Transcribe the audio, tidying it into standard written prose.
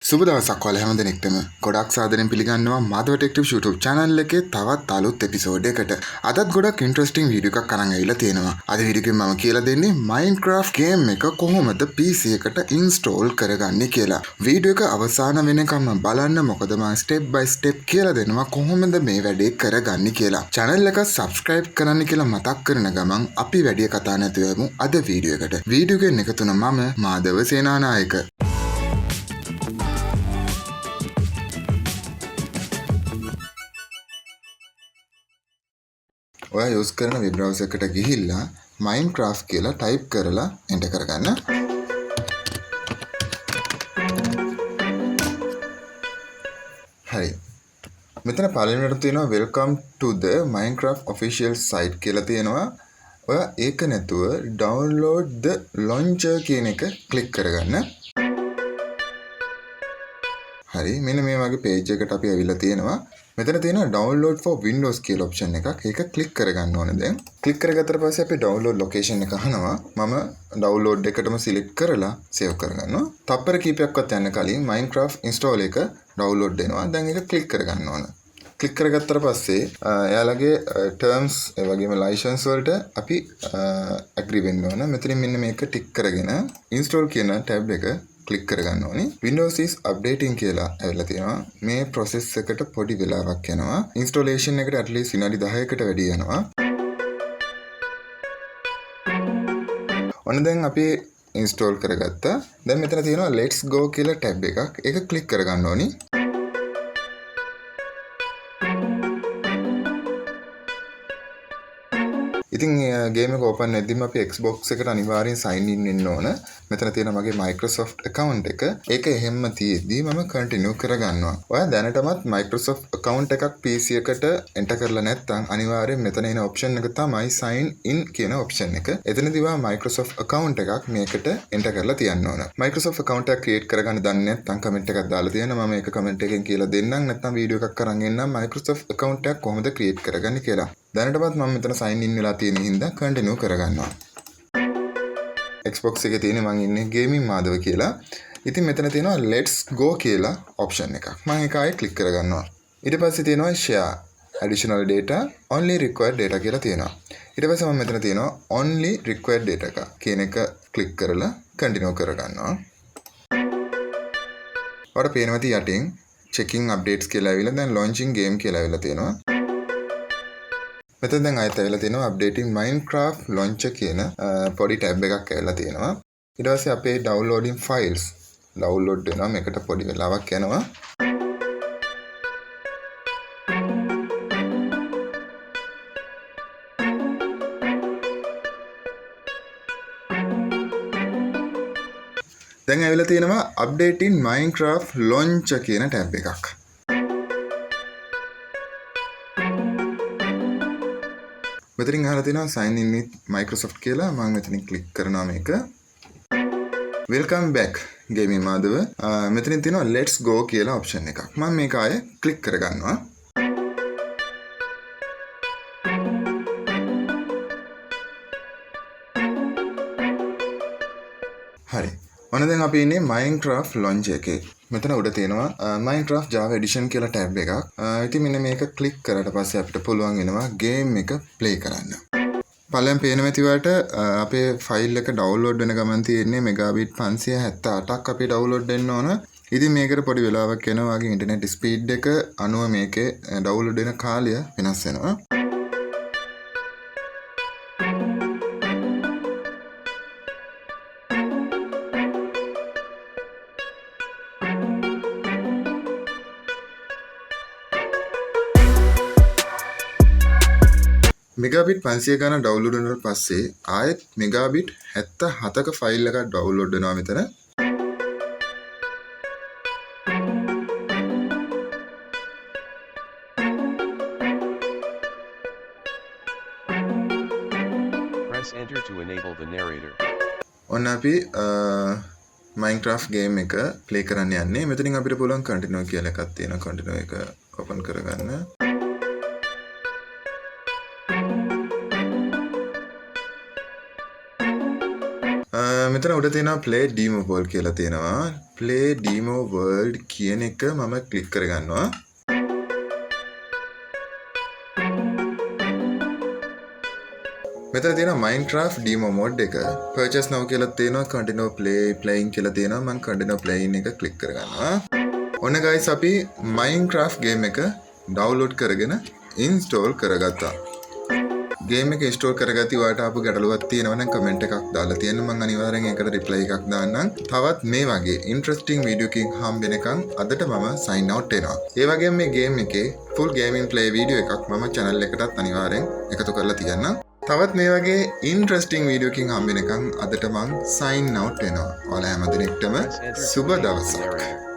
සුබ දවසක් ඔයාලා හැම දෙනෙක්ටම ගොඩක් සාදරයෙන් පිළිගන්නවා මාධව ටෙක්ටිව් YouTube channel එකේ තවත් අලුත් එපිසෝඩ් එකකට. අදත් ගොඩක් ඉන්ටරෙස්ටිං වීඩියෝ එකක් අරන් ඇවිල්ලා තියෙනවා. අද වීඩියෝ එකෙන් මම කියලා දෙන්නේ Minecraft game එක කොහොමද PC එකට install කරගන්නේ කියලා. වීඩියෝ එක අවසාන වෙනකම්ම බලන්න මොකද මම step by step කියලා දෙනවා කොහොමද මේ වැඩේ කරගන්නේ කියලා. channel එක subscribe කරන්න කියලා මතක් කරන ගමන් අපි වැඩි කතා නැතුව යමු අද වීඩියෝ එකට. වීඩියෝ එකෙන් එකතු වෙන මම මාධව සේනානායක. ඔයා යූස් කරන වෙබ් බ්‍රවුසර් එකට ගිහිල්ලා Minecraft කියලා ටයිප් කරලා එන්ටර් කරගන්න. හරි. මෙතන පළවෙනිට තියෙනවා welcome to the Minecraft official site කියලා තියෙනවා. ඔයා ඒක නැතුව download the launcher කියන එක ක්ලික් කරගන්න. හරි මෙන්න මේ වගේ page එකකට අපි ඇවිල්ලා තියෙනවා. මෙතන තියෙනවා download for Windows කියලා option එකක්. ඒක click කරගන්න ඕනේ දැන්. click කරගත්තට පස්සේ අපි download location එක අහනවා. මම download එකටම select කරලා save කරගන්නවා. තප්පර කීපයක්වත් යන්න කලින් Minecraft install එක download වෙනවා. දැන් ඒක click කරගන්න ඕන. click කරගත්තට පස්සේ එයාලගේ terms ඒ වගේම license වලට අපි agree වෙන්න ඕන. මෙතනින් මෙන්න මේක tick කරගෙන install කියන tab එක ක්ලික් කරගන්න ඕනේ. Windows is updating කියලා ඇවිල්ලා තියෙනවා. මේ process එකට පොඩි වෙලාවක් යනවා. installation එකට at least විනාඩි 10කට වැඩි යනවා. ඔන්න දැන් අපි install කරගත්තා. දැන් මෙතන තියෙනවා let's go කියලා tab එකක්. ඒක ක්ලික් කරගන්න ඕනේ. ඉතින් ගේම් එක ඕපන් වෙද්දිම අපි Xbox එකට අනිවාර්යෙන් sign in වෙන්න ඕන. මෙතන තියෙන මගේ Microsoft account එක. ඒක එහෙම්ම තියෙද්දි මම continue කරගන්නවා. ඔයා දැනටමත් Microsoft account එකක් PC එකට enter කරලා නැත්නම් අනිවාර්යෙන් මෙතන එන option එක තමයි sign in කියන option එක. එතනදී ඔයා Microsoft account එකක් මේකට enter කරලා තියන්න ඕන. Microsoft account එකක් create කරගන්න දන්නේ නැත්නම් comment එකක් දාලා තියෙන මම ඒක comment එකෙන් කියලා දෙන්නම්. නැත්නම් වීඩියෝ එකක් අරන් එන්නම් Microsoft account එකක් කොහොමද create කරගන්නේ කියලා. දැනටමත් මම මෙතන sign in වෙලා තියෙන හින්දා continue කරගන්නවා. Xbox එකේ තියෙන මම ඉන්නේ gaming මාධව කියලා. ඉතින් මෙතන තියෙනවා let's go කියලා option එකක්. මම ඒක ආයෙ click කරගන්නවා. ඊට පස්සේ තියෙනවා share additional data only required data කියලා තියෙනවා. ඊට පස්සේ මම මෙතන තියෙනවා only required data කියන එක click කරලා continue කරගන්නවා. ඔයාලට පේනවා යටින් checking updates කියලා ඇවිල්ලා දැන් launching game කියලා ඇවිල්ලා තියෙනවා. මෙතන දැන් ආයෙත් ඇවිල්ලා තියෙනවා updating Minecraft launcher කියන පොඩි tab එකක් ඇවිල්ලා තියෙනවා. ඊට පස්සේ අපේ downloading files download වෙනවා. මේකට පොඩි වෙලාවක් යනවා. දැන් ඇවිල්ලා තියෙනවා updating Minecraft launcher කියන tab එකක්. මෙතනින් අහලා තියෙනවා sign in with Microsoft කියලා. මම මෙතනින් ක්ලික් කරනවා මේක. welcome back gaming Madhava. මෙතනින් තියෙනවා let's go කියලා option එකක්. මම මේක ආයේ ක්ලික් කරගන්නවා. හරි. ඔන්න දැන් අපි ඉන්නේ Minecraft launcher එකේ. මෙතන උඩ තියෙනවා Minecraft Java Edition කියලා tab එකක්. ඉතින් මෙන්න මේක ක්ලික් කරලා පස්සේ අපිට පුළුවන් වෙනවා game එක play කරන්න. පළවෙනි පේන මෙතිවට අපේ ෆයිල් එක download වෙන ගමන් තියෙන්නේ megabit 578ක් අපි download වෙන්න ඕන. ඉතින් මේකට පොඩි වෙලාවක් යනවා. වගේ internet speed එක අනුව මේකේ download වෙන කාලය වෙනස් වෙනවා. megabit 500 ගණන් download වුණාට පස්සේ ආයෙත් megabit 77ක ෆයිල් එකක් download වෙනවා මෙතන. Press enter to enable the narrator. ඔන්න අපි Minecraft game එක play කරන්න යන්නේ. මෙතනින් අපිට පුළුවන් continue කියලා එකක් තියෙනවා. continue එක open කරගන්න. මෙතන උඩ තියෙනවා play demo ball කියලා තියෙනවා. play demo world කියන එක මම ක්ලික් කරගන්නවා. මෙතන තියෙනවා Minecraft demo mode එක. purchase now කියලා තියෙනවා, continue playing කියලා තියෙනවා. මම continue playing එක ක්ලික් කරගන්නවා. ඔන්න guys අපි Minecraft game එක download කරගෙන install කරගත්තා. ගේම් එක ඉන්ස්ටෝල් කරගatti ඔයාලට ආපු ගැටලුවක් තියෙනවා නම් කමෙන්ට් එකක් දාලා තියෙන්න මම අනිවාර්යෙන් ඒකට රිප්ලයි එකක් දාන්නම්. තවත් මේ වගේ ඉන්ටරෙස්ටිං වීඩියෝ එකකින් හම්බෙනකන් අදට මම සයින් අවුට් වෙනවා. ඒ වගේම මේ ගේම් එකේ full gaming play වීඩියෝ එකක් මම channel එකටත් අනිවාර්යෙන් එකතු කරලා තියන්නම්. තවත් මේ වගේ ඉන්ටරෙස්ටිං වීඩියෝ එකකින් හම්බෙනකන් අදට මම සයින් අවුට් වෙනවා. ඔයාලා හැම දිනෙකටම Press enter to සුබ enable the දවසක්. narrator.